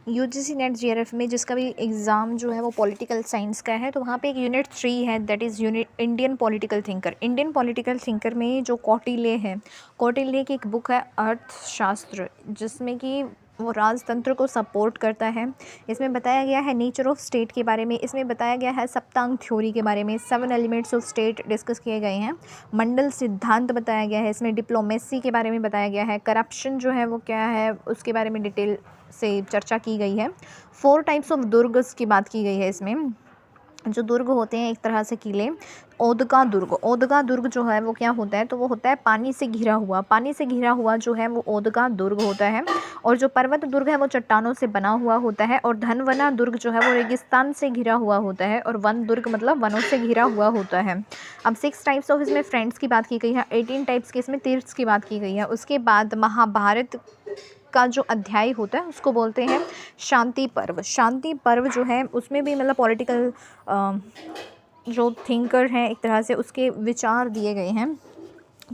UGC net GRF में जिसका भी एग्ज़ाम जो है वो पॉलिटिकल साइंस का है, तो वहाँ पे एक यूनिट 3 है, that is unit Indian political thinker. Indian political thinker में जो कौटिल्य है, कौटिल्य की एक बुक है अर्थशास्त्र, जिसमें कि वो राजतंत्र को सपोर्ट करता है। इसमें बताया गया है नेचर ऑफ स्टेट के बारे में, इसमें बताया गया है सप्तांग थ्योरी के बारे में, 7 एलिमेंट्स ऑफ स्टेट डिस्कस किए गए हैं, मंडल सिद्धांत बताया गया है, इसमें डिप्लोमेसी के बारे में बताया गया है, करप्शन जो है वो क्या है उसके बारे में डिटेल से चर्चा की गई है। 4 टाइप्स ऑफ दुर्ग्स की बात की गई है इसमें। जो दुर्ग होते हैं एक तरह से किले, ओदका दुर्ग, ओदका दुर्ग जो है वो क्या होता है, तो वो होता है पानी से घिरा हुआ, पानी से घिरा हुआ जो है वो ओदका दुर्ग होता है। और जो पर्वत दुर्ग है वो चट्टानों से बना हुआ होता है। और धनवना दुर्ग जो है वो रेगिस्तान से घिरा हुआ होता है। और वन दुर्ग मतलब वनों से घिरा हुआ होता है। अब 6 टाइप्स ऑफ इसमें फ्रेंड्स की बात की गई है, 18 टाइप्स के इसमें तीर्थ्स की बात की गई है। उसके बाद महाभारत का जो अध्याय होता है उसको बोलते हैं शांति पर्व। शांति पर्व जो है उसमें भी मतलब पॉलिटिकल जो थिंकर हैं एक तरह से उसके विचार दिए गए हैं।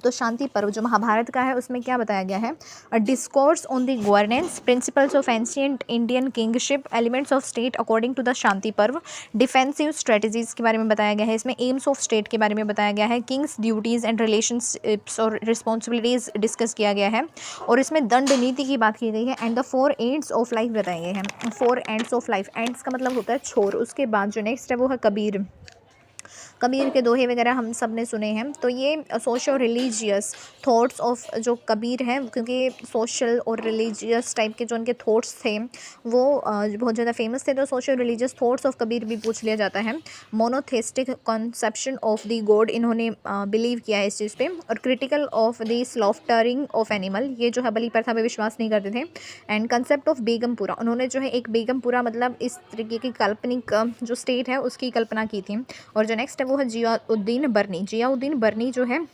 तो शांति पर्व जो महाभारत का है उसमें क्या बताया गया है, a discourse on the governance principles of ancient Indian kingship, elements of state according to the Shanti Parva, defensive strategies के बारे में बताया गया है। इसमें एम्स ऑफ स्टेट के बारे में बताया गया है, किंग्स ड्यूटीज़ एंड रिलेशनशिप्स और रिस्पॉन्सिबिलिटीज़ डिस्कस किया गया है। और इसमें दंड नीति की बात की गई है। And the 4 ends of life बताए गए हैं। 4 एंड्स ऑफ लाइफ, एंड्स का मतलब होता है छोर। उसके बाद जो नेक्स्ट है वो है कबीर, कबीर के दोहे वगैरह हम सब ने सुने हैं। तो ये सोशल रिलीजियस थॉट्स ऑफ जो कबीर हैं, क्योंकि सोशल और रिलीजियस टाइप के जो उनके थॉट्स थे वो बहुत ज़्यादा फेमस थे। तो social religious thoughts of Kabir भी पूछ लिया जाता है। Monotheistic conception of the God इन्होंने बिलीव किया है इस चीज़ पे। और critical of the slaughtering of animal, ये जो है बलि प्रथा पे विश्वास नहीं करते थे। एंड कंसेप्ट ऑफ बेगमपुरा, उन्होंने जो है एक बेगमपुरा मतलब इस तरीके की काल्पनिक जो स्टेट है उसकी कल्पना की थी। और जो नेक्स्ट है वो है जियाउद्दीन बर्नी। जियाउद्दीन बर्नी जो है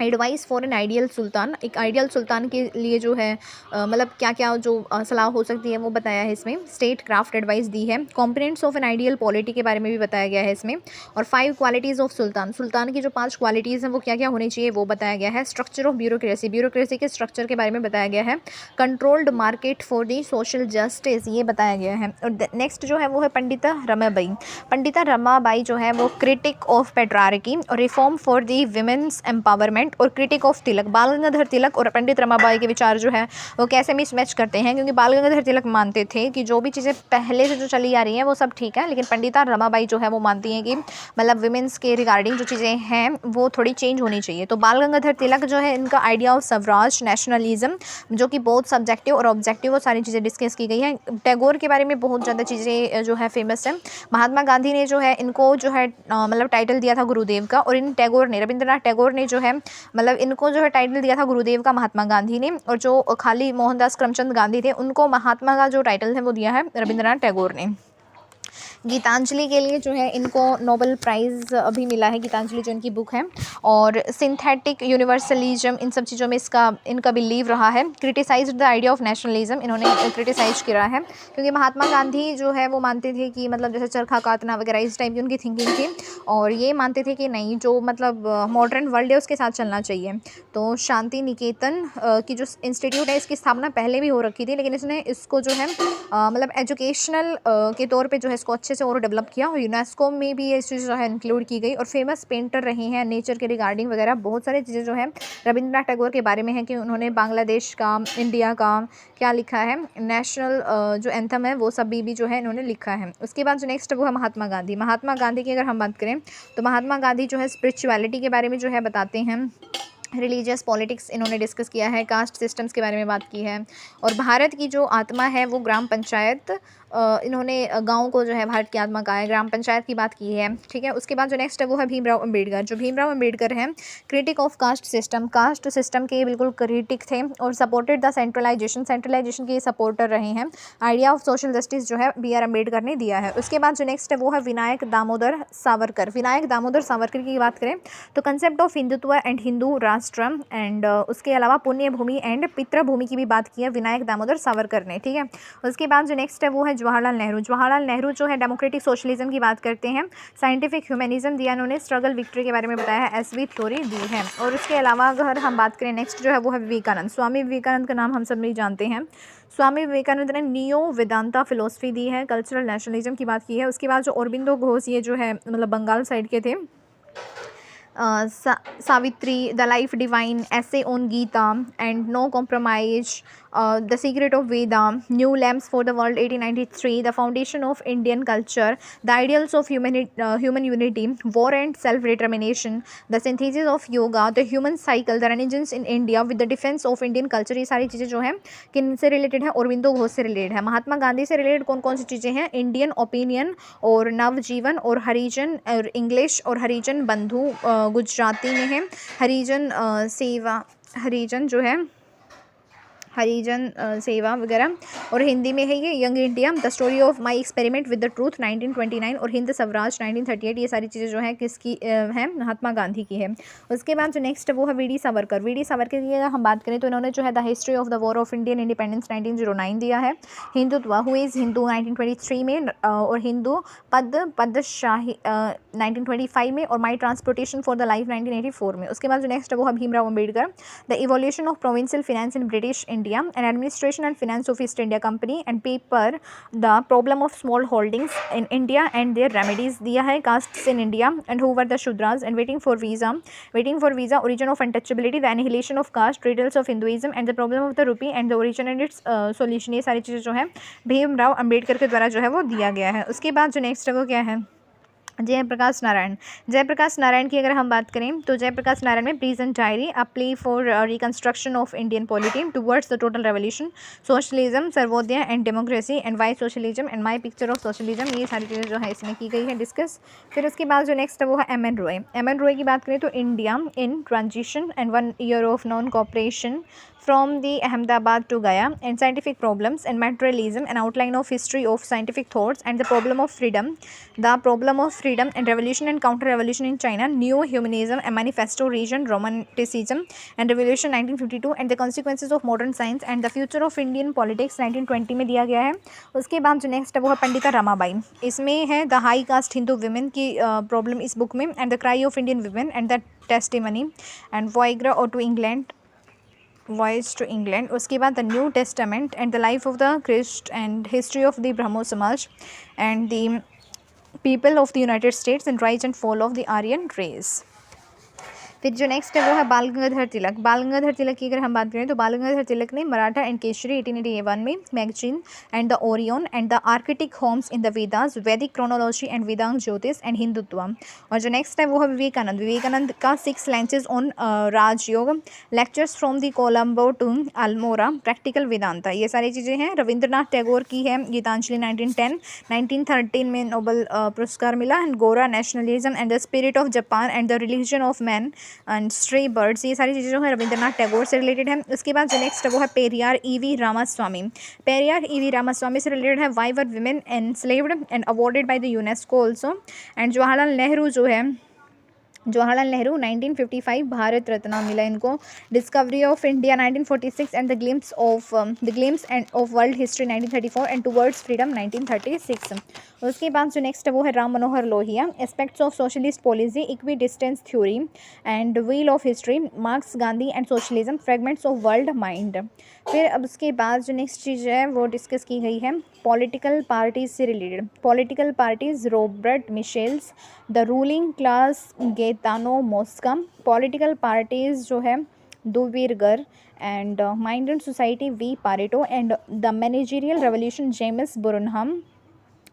एडवाइस फॉर एन आइडियल सुल्तान, एक आइडियल सुल्तान के लिए जो है मतलब क्या क्या जो सलाह हो सकती है वो बताया है इसमें। स्टेट क्राफ्ट एडवाइस दी है। Components of an ideal polity के बारे में भी बताया गया है इसमें। और 5 क्वालिटीज़ ऑफ सुल्तान, सुल्तान की जो 5 क्वालिटीज़ हैं वो क्या क्या होनी चाहिए वो बताया गया है। स्ट्रक्चर ऑफ ब्यूरोक्रेसी, ब्यूरोक्रेसी के स्ट्रक्चर के बारे में बताया गया है। Controlled market for the social justice, ये बताया गया है। और नेक्स्ट जो है वो है पंडिता रमाबाई। पंडिता रमाबाई जो है वो क्रिटिक ऑफ पेट्रार्की और reform for the women's empowerment और क्रिटिक ऑफ तिलक। बाल गंगाधर तिलक और पंडित रमाबाई के विचार जो है वो कैसे मिसमैच करते हैं, क्योंकि बाल गंगाधर तिलक मानते थे कि जो भी चीज़ें पहले से जो चली आ रही हैं वो सब ठीक है, लेकिन पंडिता रमाबाई जो है वो मानती हैं कि मतलब विमेंस के रिगार्डिंग जो चीज़ें हैं वो थोड़ी चेंज होनी चाहिए। तो बाल गंगाधर तिलक जो है इनका आइडिया ऑफ स्वराज नेशनलिज्म, जो कि बहुत सब्जेक्टिव और ऑब्जेक्टिव वो सारी चीज़ें डिस्कस की गई हैं। टैगोर के बारे में बहुत ज़्यादा चीज़ें जो है फेमस है। महात्मा गांधी ने जो है इनको जो है मतलब टाइटल दिया था गुरुदेव का। और इन टैगोर ने, रविंद्रनाथ टैगोर ने जो है मतलब इनको जो है टाइटल दिया था गुरुदेव का महात्मा गांधी ने। और जो खाली मोहनदास करमचंद गांधी थे उनको महात्मा का जो टाइटल है वो दिया है रविंद्रनाथ टैगोर ने। गीतांजलि के लिए जो है इनको नोबेल प्राइज़ अभी मिला है, गीतांजलि जो इनकी बुक है। और सिंथेटिक यूनिवर्सलिज्म, इन सब चीज़ों में इनका बिलीव रहा है। Criticise the idea of nationalism, इन्होंने क्रिटिसाइज किया है, क्योंकि महात्मा गांधी जो है वो मानते थे कि मतलब जैसे चरखा कातना वगैरह इस टाइप की उनकी थिंकिंग थी। और ये मानते थे कि नहीं, जो मतलब मॉडर्न वर्ल्ड है उसके साथ चलना चाहिए। तो शांति निकेतन की जो इंस्टीट्यूट है इसकी स्थापना पहले भी हो रखी थी, लेकिन इसने इसको जो है मतलब एजुकेशनल के तौर पे जो है इसको अच्छे से और डेवलप किया। और यूनेस्को में भी ये चीज़ जो है इंक्लूड की गई। और फेमस पेंटर रहे हैं नेचर के रिगार्डिंग वगैरह, बहुत सारी चीज़ें जो है रविंद्रनाथ टैगोर के बारे में है कि उन्होंने बांग्लादेश का, इंडिया का क्या लिखा है, नेशनल जो एंथम है वो सब भी जो है इन्होंने लिखा है। उसके बाद जो नेक्स्ट वो है महात्मा गांधी। महात्मा गांधी की अगर हम बात करें तो महात्मा गांधी जो है स्पिरिचुअलिटी के बारे में जो है बताते हैं। रिलीजियस पॉलिटिक्स इन्होंने डिस्कस किया है, कास्ट सिस्टम्स के बारे में बात की है। और भारत की जो आत्मा है वो ग्राम पंचायत, इन्होंने गाँव को जो है भारत की आत्मा कहा है, ग्राम पंचायत की बात की है। ठीक है, उसके बाद जो नेक्स्ट है वो है भीमराव अम्बेडकर। जो भीमराव अम्बेडकर हैं critic of caste system, caste system के बिल्कुल क्रिटिक थे और सपोर्टेड द सेंट्रलाइजेशन, सेंट्रलाइजेशन के सपोर्टर रहे हैं। आइडिया ऑफ सोशल जस्टिस जो है BR अम्बेडकर ने दिया है। उसके बाद जो नेक्स्ट है वो है विनायक दामोदर सावरकर। विनायक दामोदर सावरकर की बात करें तो concept of Hindutva and Hindu राष्ट्र एंड उसके अलावा पुण्य भूमि एंड पितृभूमि की भी बात की है विनायक दामोदर सावरकर ने। ठीक है, उसके बाद जो नेक्स्ट है वो है जवाहरलाल नेहरू। जवाहरलाल नेहरू जो है डेमोक्रेटिक सोशलिज्म की बात करते हैं। साइंटिफिक ह्यूमनिज्म दिया इन्होंने, स्ट्रगल विक्ट्री के बारे में बताया है, एसवी थ्योरी दी है। और इसके अलावा अगर हम बात करें नेक्स्ट जो है वो है विवेकानंद। स्वामी विवेकानंद का नाम हम सब नहीं जानते हैं। स्वामी विवेकानंद ने नियो वेदांता फिलोसफी दी है, कल्चरल नेशनलिज्म की बात की है। उसके बाद जो अरबिंदो घोष, ये जो है मतलब बंगाल साइड के थे। Savitri, the life divine, essay on Gita and No Compromise, The Secret of Veda, New Lamps for the World 1893, The Foundation of Indian Culture, The Ideals of Human Unity, War and Self-Determination, The Synthesis of Yoga, The Human Cycle, The Renaissance in India with the Defense of Indian Culture। ये सारी चीज़ें जो हैं किन से related है? अरबिंदो घोष से related है। महात्मा गांधी से रिलेटेड कौन कौन सी चीज़ें हैं? इंडियन ओपिनियन और नवजीवन और हरिजन और इंग्लिश और हरिजन बंधु गुजराती में है, हरिजन सेवा, हरिजन जो है हरिजन सेवा वगैरह, और हिंदी में है ये young India, the story of my experiment with the truth 1929, और हिंद स्वराज 1938। ये सारी चीज़ें जो है किसकी हैं? महात्मा गांधी की है। उसके बाद जो नेक्स्ट वो है वी.डी. सावरकर। वी.डी. सावरकर की अगर हम बात करें तो इन्होंने जो है the history of the war of Indian independence 1909 दिया है। हिंदुत्व, हु इज़ हिंदू 1923 में, और हिंदू पदशाही 1925 में, और माई ट्रांसपोर्टेशन फॉर द लाइफ 1984 में। उसके बाद जो नेक्स्ट वो है Bhimrao Ambedkar, the evolution of provincial finance in British India and administration and finance of East India Company, and paper the problem of small holdings in India and their remedies दिया है, castes in India and who were the Shudras, and waiting for visa, origin of untouchability, the annihilation of caste, traitors of Hinduism and the problem of the rupee and the origin and its solution। ये सारी चीज़ें जो है भीमराव अम्बेडकर के द्वारा जो है वो दिया गया है। उसके बाद जो नेक्स्ट है वो क्या है? जयप्रकाश नारायण। जयप्रकाश नारायण की अगर हम बात करें तो जयप्रकाश नारायण में present diary, a plea for reconstruction of Indian polity towards the total revolution, socialism, Sarvodaya and democracy, and why socialism and my picture of socialism. ये सारी चीज़ें जो है इसमें की गई है डिस्कस। फिर उसके बाद जो नेक्स्ट है वो है M N Roy. M N Roy की बात करें तो India in transition and 1 year of non cooperation from the Ahmedabad to Gaya, and scientific problems and materialism, an outline of history of scientific thoughts and the problem of freedom and revolution and counter-revolution in China, neo-humanism, a manifesto, region, romanticism and revolution 1952, and the consequences of modern science and the future of Indian politics 1920 में दिया गया है। उसके बाद जो next है वो है पंडिता रमाबाई। इसमें है the high caste Hindu women की प्रॉब्लम इस बुक में, and the cry of Indian women and the testimony and voice to England. उसके बाद the new testament and the life of the Christ and history of the Brahmo Samaj and the people of the United States and rise and fall of the Aryan race. फिर जो next है वो है बाल गंगाधर तिलक। बाल गंगाधर तिलक की अगर हम बात करें तो बाल गंगाधर तिलक ने मराठा एंड केशरी 1881 में, magazine and the Orion and the Arctic homes in the Vedas, Vedic chronology and Vedang ज्योतिष एंड हिंदुत्व। और जो नेक्स्ट है वो है विवेकानंद। विवेकानंद का 6 lunches on Rajayoga, lectures from the Colombo to Almora, practical Vedanta. ये सारी चीज़ें हैं। रविंद्रनाथ टैगोर की है गीतांजलि 1910, 1913 में नोबेल पुरस्कार मिला, एंड गोरा nationalism and the spirit of Japan and the religion of man and stray birds. ये सारी चीज़ें जो है रविंद्रनाथ टैगोर से रिलेटेड है। उसके बाद जो नेक्स्ट है वो है पेरियार ई.वी. रामास्वामी। पेरियार ई.वी. रामास्वामी से रिलेटेड है why were women enslaved and awarded by the UNESCO also. And Jawaharlal Nehru जो है, जवाहरलाल नेहरू 1955 भारत रत्न मिला इनको। Discovery of India 1946 and the glimpse and of world history 1934 and towards freedom 1936। उसके बाद जो नेक्स्ट है वो है Ram Manohar Lohia. Aspects of socialist policy, equidistance theory and wheel of history, marks, Gandhi and socialism, fragments of world mind. फिर अब उसके बाद जो नेक्स्ट चीज़ है वो डिस्कस की गई है पॉलिटिकल पार्टीज से related. Political parties Robert Michels, the ruling class Gaetano Mosca, political parties जो है Duverger and mind and society V Pareto, and the managerial revolution James Burnham,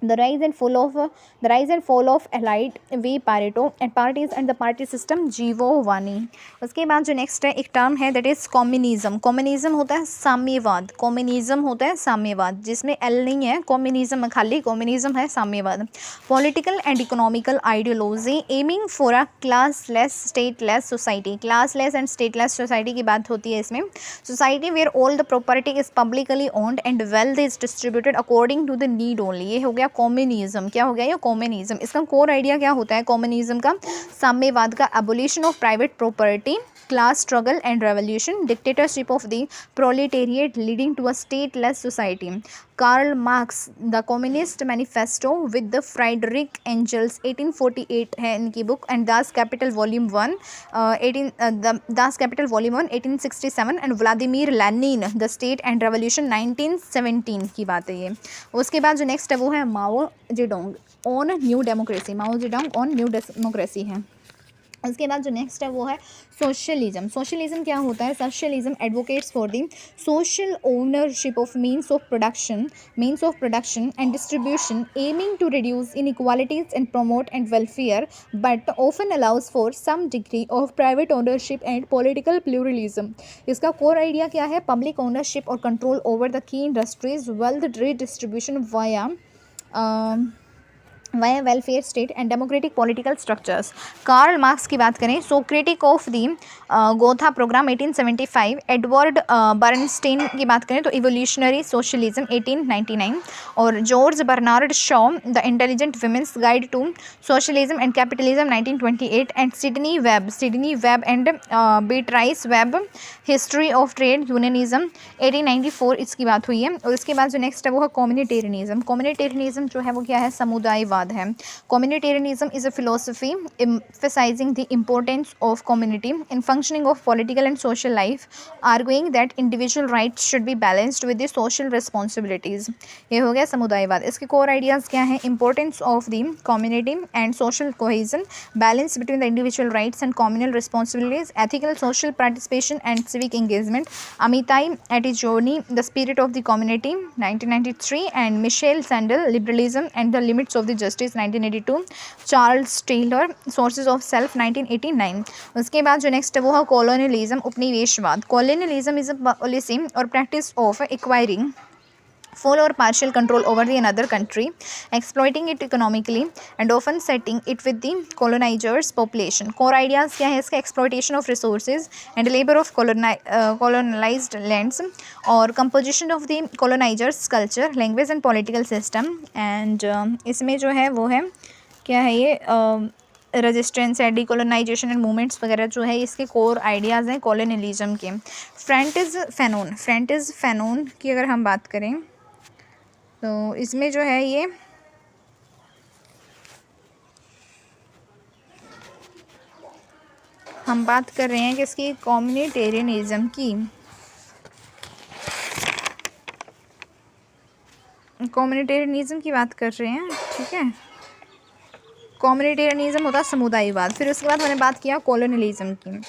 the rise and fall of elite V Pareto, and parties and the party system Giovanni। उसके बाद जो next है एक term है that is communism. Communism होता है साम्यवाद, communism होता है साम्यवाद, जिसमें एल नहीं है, कम्युनिज्म खाली, कम्युनिज्म है साम्यवाद। Political and economical ideology aiming for a classless stateless society. Classless and stateless society की बात होती है इसमें। Society where all the property is publicly owned and wealth is distributed according to the need only. ये हो गया communism. क्या हो गया ये? कम्युनिज्म। इसका कोर आइडिया क्या होता है कम्युनिज्म का? साम्यवाद का abolition of private property, class struggle and revolution, dictatorship of the proletariat leading to a stateless society. Karl Marx, The Communist Manifesto with the Friedrich Engels, 1848 है इनकी book, and Das Kapital volume 1 Das Kapital volume 1 1867, and Vladimir Lenin the state and revolution 1917 की बात है ये. उसके बाद जो next है वो है माओ Zedong on new democracy. Mao Zedong on new democracy है. उसके बाद जो नेक्स्ट है वो है सोशलिज्म. सोशलिज्म क्या होता है? Socialism advocates for the social ownership of means of production and distribution, aiming to reduce inequalities and promote and welfare, but often allows for some degree of private ownership and political pluralism. इसका core idea क्या है? Public ownership और control over the key industries, wealth redistribution via welfare state and democratic political structures. Karl Marx की बात करें, Socratic of the Gotha programme 1875, Edward Bernstein की बात करें तो इवोल्यूशनरी सोशलिज्म 1899, और George Bernard Shaw the intelligent women's guide to socialism and capitalism 1928, and Sidney Webb and Beatrice Webb history of trade unionism 1894 इसकी बात हुई है. और इसके बाद जो नेक्स्ट है वो है कम्युनिटेरियनिज्म. कम्युनिटेरियनिज्म जो है वो क्या है? समुदायवाद है. Communitarianism is a philosophy emphasizing the importance of community in functioning of political and social life, arguing that individual rights should be balanced with the social responsibilities. ये हो गया समुदायवाद. इसके core ideas क्या हैं? Importance of the community and social cohesion, balance between the individual rights and communal responsibilities, ethical social participation and civic engagement. Amitai Attijoni, The Spirit of the Community 1993, and Michel Sandel, Liberalism and the Limits of the Justice 1982, Charles Taylor, sources of self 1989. उसके बाद जो next है वो है colonialism, उपनिवेशवाद. Colonialism is a policy और practice of acquiring full or partial control over the another country, exploiting it economically and often setting it with the colonizers population. Core ideas क्या है इसका? exploitation of resources and labor of colonized lands, और composition of the colonizers culture, language and political system. and इसमें जो है वो है क्या है ये रेजिस्टेंस है, डिकोलोनाइजेशन एंड मूवमेंट्स वगैरह जो है इसके कोर आइडियाज़ हैं कॉलोनियलिज्म के. फ्रेंटिस फैनोन की अगर हम बात करें तो इसमें जो है ये हम बात कर रहे हैं कि इसकी कम्युनिटेरियनिज्म की. कम्युनिटेरियनिज्म की बात कर रहे हैं, ठीक है. कम्युनिटेरियनिज्म होता है समुदायवाद. फिर उसके बाद मैंने बात किया कॉलोनियलिज्म की.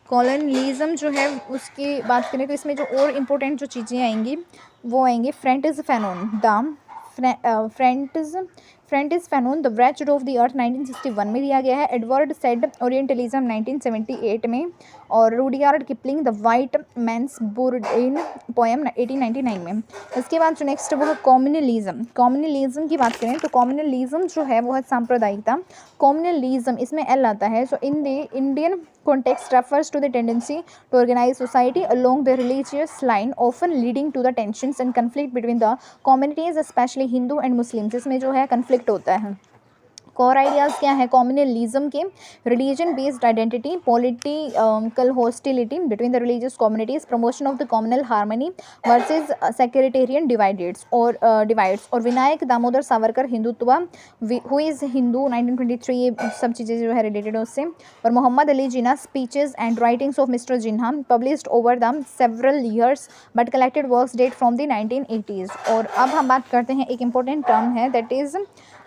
कॉलोनियलिज्म जो है उसकी बात करें तो इसमें जो और इम्पोर्टेंट जो चीज़ें आएंगी वो आएंगी Frantz Fanon, Frantz Fanon the wretched of the earth 1961 में दिया गया है. एडवर्ड सेड ओरिएंटलिज्म 1978 में, और Rudyard Kipling the white man's burden poem 1899 में. इसके बाद जो नेक्स्ट वो है कम्युनलिज्म की बात करें तो कम्युनलिज्म जो है वो है सांप्रदायिकता. कम्युनलिज्म इसमें एल आता है. So in the Indian context refers to the tendency to organize society along the religious line, often leading to the tensions and conflict between the communities, especially Hindu and Muslims. इसमें जो है conflict होता है. Core ideas क्या है communalism के? Religion based identity, political hostility between the religious communities, promotion of the communal harmony versus sectarian divides. और Vinayak Damodar Savarkar, Hindutva, who is Hindu 1923, ये सब चीज़ें जो है रिलेटेड है उससे. और Mohammad Ali Jinnah, speeches and writings of mister Jinnah, published over the several years but collected works date from the 1980s. और अब हम बात करते हैं एक इंपॉर्टेंट टर्म है that is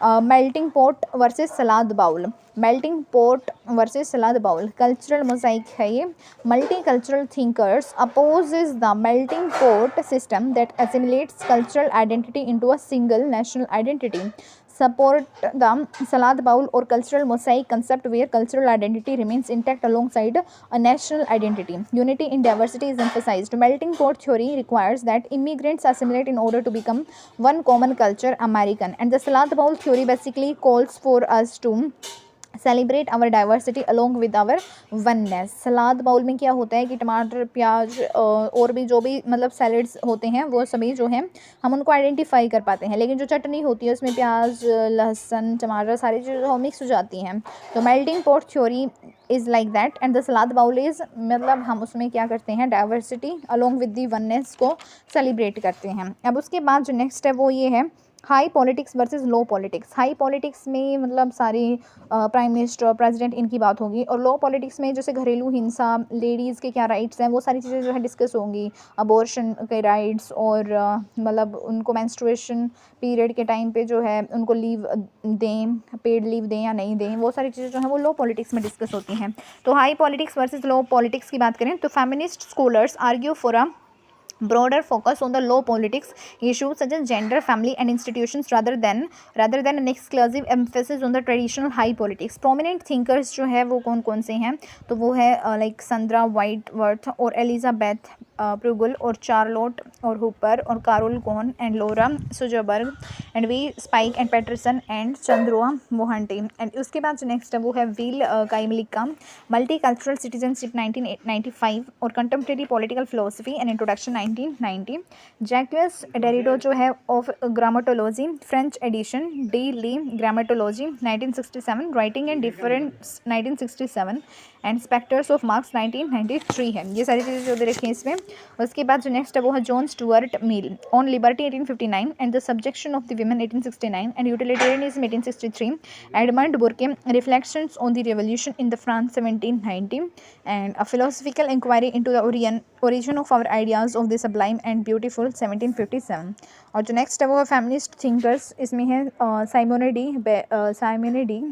melting pot versus salad bowl. Melting pot versus salad bowl cultural mosaic है ये. Multicultural thinkers opposes the melting pot system that assimilates cultural identity into a single national identity. Support the salad bowl or cultural mosaic concept where cultural identity remains intact alongside a national identity. Unity in diversity is emphasized. Melting pot theory requires that immigrants assimilate in order to become one common culture, American. And the salad bowl theory basically calls for us to celebrate our diversity along with our oneness. Salad bowl में क्या होता है कि टमाटर, प्याज और भी जो भी मतलब सैलड्स होते हैं वो सभी जो हैं हम उनको आइडेंटिफाई कर पाते हैं, लेकिन जो चटनी होती है उसमें प्याज, लहसुन, टमाटर सारी चीज़ें मिक्स हो जाती हैं। तो melting pot theory is like that and the salad bowl is, मतलब हम उसमें क्या करते हैं, diversity along with the oneness को सेलिब्रेट करते हैं। अब उसके बाद जो नेक्स्ट है वो ये है हाई पॉलिटिक्स वर्सेस लो पॉलिटिक्स। हाई पॉलिटिक्स में मतलब सारी प्राइम मिनिस्टर, प्रेसिडेंट, इनकी बात होगी, और लो पॉलिटिक्स में जैसे घरेलू हिंसा, लेडीज़ के क्या राइट्स हैं, वो सारी चीज़ें जो है डिस्कस होंगी। अबॉर्शन के राइट्स और मतलब उनको मेंस्ट्रुएशन पीरियड के टाइम पे जो है उनको लीव दें, पेड लीव दें या नहीं दें, वो सारी चीज़ें जो हैं वो लो पॉलिटिक्स में डिस्कस होती हैं। तो हाई पॉलिटिक्स वर्सेस लो पॉलिटिक्स की बात करें तो feminist scholars argue for a broader focus on the low politics issues such as gender, family and institutions rather than an exclusive emphasis on the traditional high politics. prominent thinkers जो है वो कौन कौन से हैं, तो वो है लाइक संद्रा वाइटवर्थ और एलिजाबेथ प्रूगल और चार्लोट और हुपर और Carol Cohn and Laura Sjoberg and V Spike and Peterson and Chandra Mohanty. And उसके बाद जो नेक्स्ट है वो है Will Kymlicka, multicultural citizenship 1995 और contemporary political philosophy and introduction 1990। Jacques Derrida जो है of grammatology French edition, de la grammatologie 1967, writing and difference 1967 and spectres of Marx 1993 है। ये सारी चीज़ें जो दे रखी हैं इसमें। उसके बाद जो नेक्स्ट है वो है John Stuart Mill on liberty 1859 and the subjection of the women 1869 and utilitarianism 1863, Edmund Burke reflections on the revolution in the France 1790 and a philosophical inquiry into the origin of our ideas of the sublime and beautiful 1757। और जो next है वो है feminist thinkers, इसमें है Simone de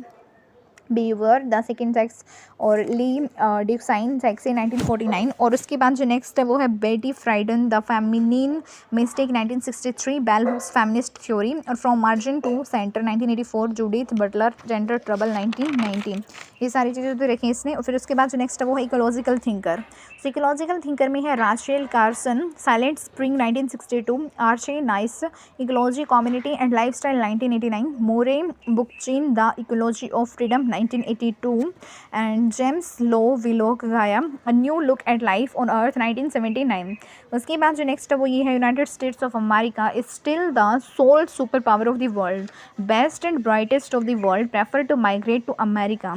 Beauvoir the second sex और ली design sexy 1949। और उसके बाद जो नेक्स्ट है वो है Betty Friedan the feminine mistake 1963, bell hooks feminist theory और from margin to centre 1984, Judith Butler gender trouble 1919। ये सारी चीज़ें तो रखी इसने। और फिर उसके बाद जो नेक्स्ट है वो है इकोलॉजिकल थिंकर। इकोलॉजिकल थिंकर में है Rachel Carson silent spring 1962, Arne Naess ecology community and lifestyle 1989, Murray Bookchin the ecology of freedom 1982 and James Lovelock Gaia a new look at life on earth 1979। उसके बाद जो next है वो ये है United States of America is still the sole super power of the world, best and brightest of the world prefer to migrate to America.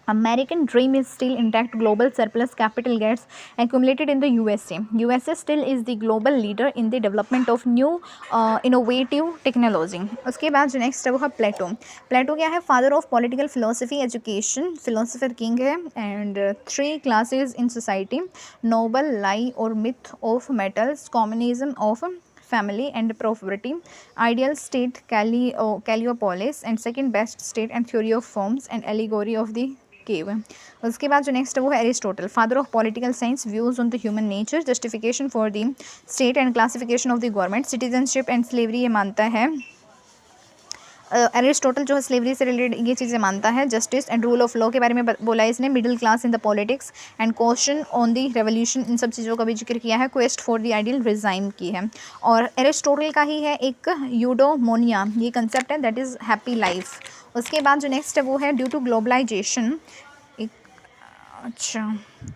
American dream is still intact. Global surplus capital gets accumulated in the USA. USA still is the global leader in the development of new innovative technology. उसके बाद जो next है वो है प्लेटो। Plato क्या है? Father of political philosophy education, philosopher king है and 3 classes in society, noble, lie और myth of metals, communism of family and property, ideal state Callipolis and second best state and theory of forms and allegory of the cave। उसके बाद जो next है वो है Aristotle, father of political science, views on the human nature, justification for the state and classification of the government, citizenship and slavery ये मानता है। Aristotle जो है स्लेवरी से रिलेटेड ये चीज़ें मानता है। Justice and rule of law के बारे में बोला है इसने, middle class in the politics and question on the revolution, इन सब चीज़ों का भी जिक्र किया है। Quest for the ideal regime की है। और एरिस्टोटल का ही है एक यूडोमोनिया, ये कंसेप्ट है, दैट इज़ हैप्पी लाइफ। उसके बाद जो नेक्स्ट है वो है ड्यू टू ग्लोबलाइजेशन, अच्छा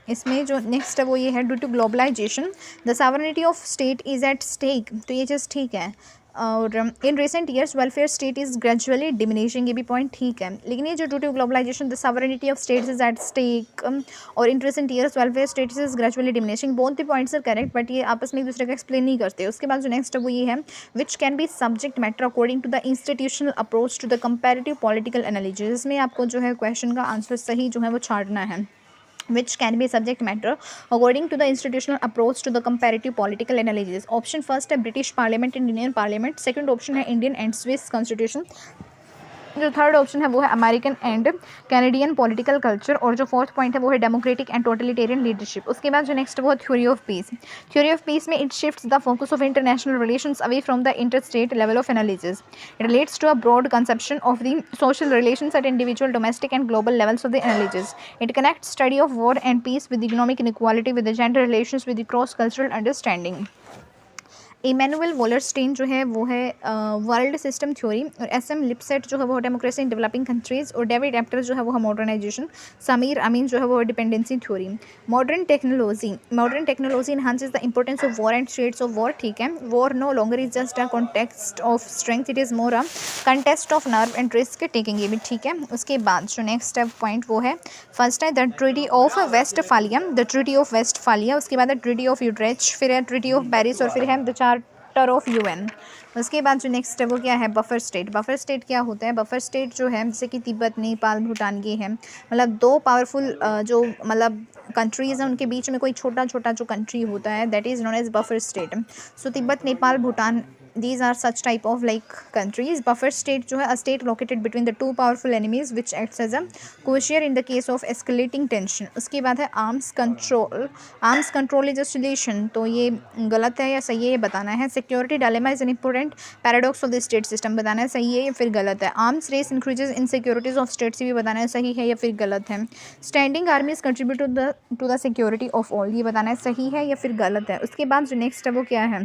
इसमें जो नेक्स्ट है वो ये है due to globalisation the sovereignty of state is at stake, तो ये चीज़ ठीक है। और in recent years welfare state is gradually diminishing, ये भी पॉइंट ठीक है। लेकिन ये जो due to globalisation the sovereignty of states is at stake और in recent years welfare state is gradually diminishing, both the points are correct, but ये आपस में एक दूसरे का एक्सप्लेन नहीं करते। उसके बाद जो नेक्स्ट है वो ये है which can be subject matter according to the institutional approach to the comparative political analysis. इसमें आपको जो है क्वेश्चन का आंसर सही जो है वो छाड़ना है। which can be subject matter according to the institutional approach to the comparative political analysis। Option first है British parliament and Indian parliament, second option है इंडियन एंड स्विस कॉन्स्टिट्यूशन, जो थर्ड ऑप्शन है वो है American and Canadian political culture, और जो fourth point है वो है डेमोक्रेटिक एंड टोटलिटेरियन लीडरशिप। उसके बाद जो नेक्स्ट वो है theory of peace. Theory of peace में it shifts the focus of international relations away from the inter state level of analysis, it relates to a broad conception of the social relations at individual, domestic and global levels of the analysis, it connects study of war and peace with economic inequality, with the gender relations, with the cross cultural understanding. Immanuel Wallerstein जो है वो है world system theory, और S M. Lipset जो है वो democracy in developing countries, और David Apter जो है वो मॉडर्नाइजेशन, समीर अमीन जो है वो dependency theory. Modern technology enhances the importance of war and threats of war, ठीक है। War no longer is just a context of strength, it is more a contest of nerve and risk taking, ये भी ठीक है। उसके बाद जो next point वो है, फर्स्ट है द ट्रीटी ऑफ वेस्टफालिया, उसके बाद है ट्रीटी ऑफ यूट्रेच, फिर है ट्रीटी ऑफ पेरिस, और फिर है द चार्टर ऑफ यूएन। उसके बाद जो नेक्स्ट है वो क्या है, बफर स्टेट। बफर स्टेट क्या होता है, बफर स्टेट जो है जैसे कि तिब्बत, नेपाल, भूटान, ये है मतलब दो पावरफुल जो मतलब कंट्रीज़ हैं उनके बीच में कोई छोटा छोटा जो कंट्री होता है, that is known as buffer state. So Tibet, Nepal, Bhutan, these are such type of like countries. Buffer state जो है a state located between the two powerful enemies which acts as a co-chair in the case of escalating tension. उसके बाद है arms control legislation, तो ये गलत है या सही है ये बताना है। security dilemma is an important paradox of the state system, बताना है सही है या फिर गलत है। arms race increases insecurities of states, ये भी बताना है सही है या फिर गलत है। standing armies contribute to the security of all, ये बताना है सही है या फिर गलत है। उसके बाद जो नेक्स्ट है वो क्या है,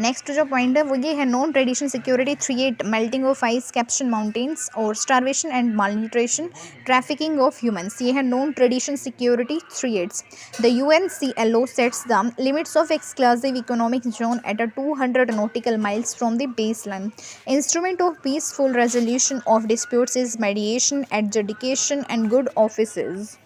नेक्स्ट जो पॉइंट है वो ये है, non traditional security threat, melting of ice caption mountains, और starvation and malnutrition, trafficking of humans, ये है non traditional security threats. The UNCLO sets the limits of exclusive economic zone at 200 nautical miles from the baseline. Instrument of peaceful resolution of disputes is mediation, adjudication and good offices.